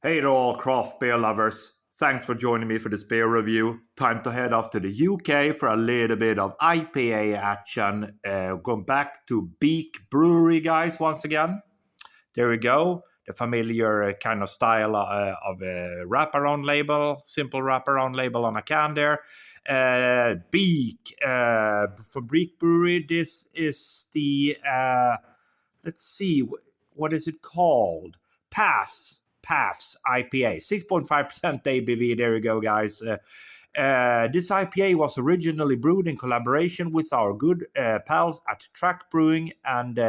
Hey to all craft beer lovers. Thanks for joining me for this beer review. Time to head off to the UK for a little bit of IPA action. Going back to Beak Brewery, guys, once again. There we go. The familiar kind of style of a wraparound label, simple wraparound label on a can there. Beak from Beak Brewery. This is the, let's see, what is it called? Paths IPA, 6.5% ABV. There you go, guys. This IPA was originally brewed in collaboration with our good pals at Track Brewing and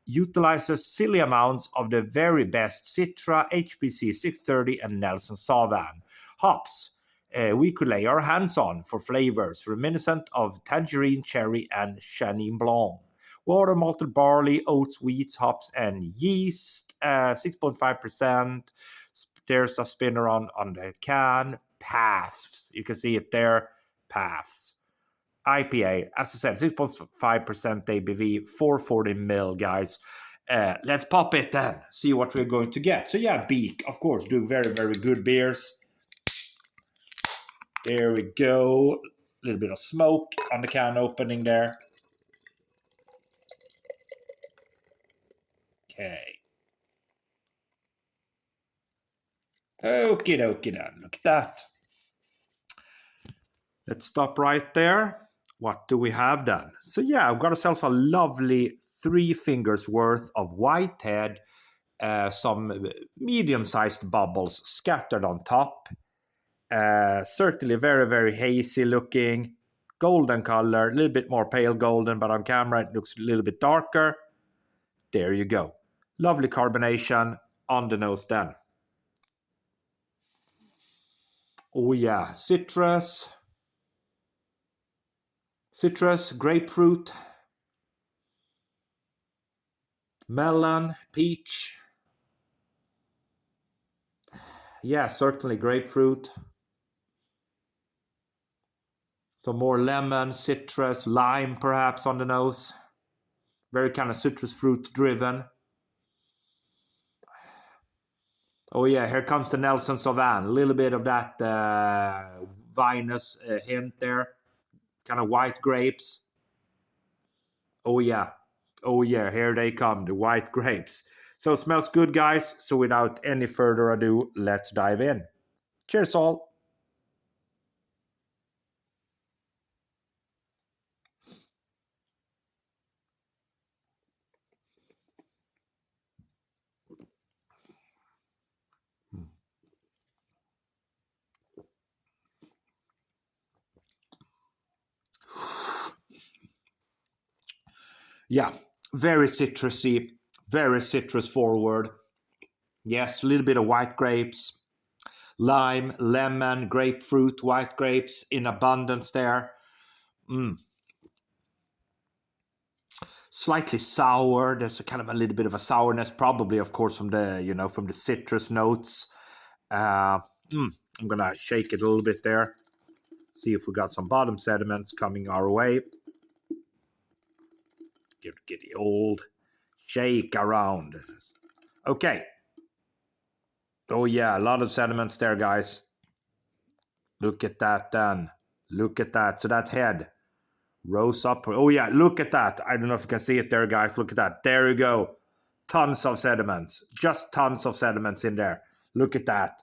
utilizes silly amounts of the very best Citra, HBC 630, and Nelson Sauvin hops. We could lay our hands on for flavors reminiscent of tangerine, cherry, and Chenin Blanc. Water, malted barley, oats, wheats, hops, and yeast. 6.5%. There's a spinner on the can. Paths. You can see it there. Paths. IPA, as I said, 6.5% ABV, 440 ml, guys. Let's pop it then, see what we're going to get. So yeah, Beak, of course, do very, very good beers. There we go. A little bit of smoke on the can opening there. Okay. Okie dokie then. Look at that. Let's stop right there. What do we have then? So yeah, I've got ourselves a lovely 3 fingers worth of Whitehead, some medium-sized bubbles scattered on top. Certainly very, very hazy looking. Golden color, a little bit more pale golden, but on camera it looks a little bit darker. There you go. Lovely carbonation on the nose then. Oh yeah, citrus, grapefruit, melon, peach. Yeah, certainly grapefruit. Some more lemon, citrus, lime perhaps on the nose. Very kind of citrus fruit driven. Oh yeah, here comes the Nelson Sauvin. A little bit of that vinous hint there. Kind of white grapes. Oh yeah, here they come, the white grapes. So it smells good, guys. So without any further ado, let's dive in. Cheers all. Yeah, very citrusy, very citrus forward. Yes, a little bit of white grapes, lime, lemon, grapefruit, white grapes in abundance there. Slightly sour. There's a kind of a little bit of a sourness, probably, of course, from the citrus notes. I'm gonna shake it a little bit there. See if we got some bottom sediments coming our way. Get the old shake around. Okay. Oh yeah, a lot of sediments there, guys. Look at that then. Look at that. So that head rose up. Oh yeah, look at that. I don't know if you can see it there, guys. Look at that. There you go. Tons of sediments. Just tons of sediments in there. Look at that.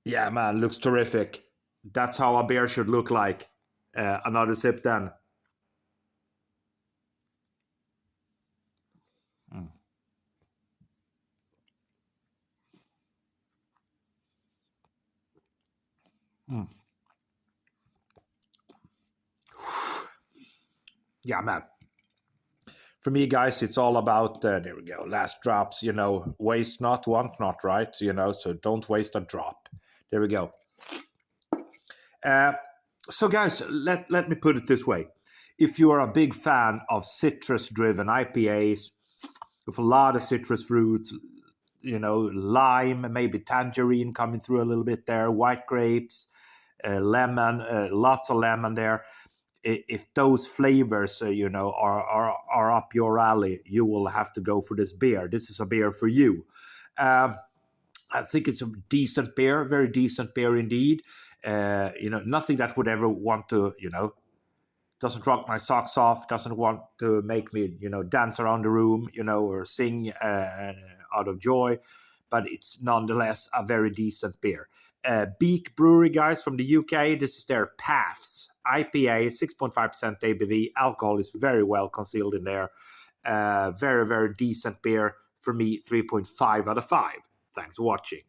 Yeah, man, looks terrific. That's how a beer should look like. Another sip then. Mm. Mm. Yeah, man. For me, guys, it's all about, there we go, last drops, waste not, want not, right? So don't waste a drop. There we go. So, guys, let me put it this way. If you are a big fan of citrus-driven IPAs, with a lot of citrus fruits, lime, maybe tangerine coming through a little bit there, white grapes, lemon, lots of lemon there. if those flavors, are up your alley, you will have to go for this beer. This is a beer for you. I think it's a decent beer, very decent beer indeed. Nothing that would ever want to, doesn't rock my socks off, doesn't want to make me, dance around the room, or sing out of joy. But it's nonetheless a very decent beer. Beak Brewery, guys, from the UK. This is their PAFs. IPA, 6.5% ABV. Alcohol is very well concealed in there. Very, very decent beer. For me, 3.5 out of 5. Thanks for watching.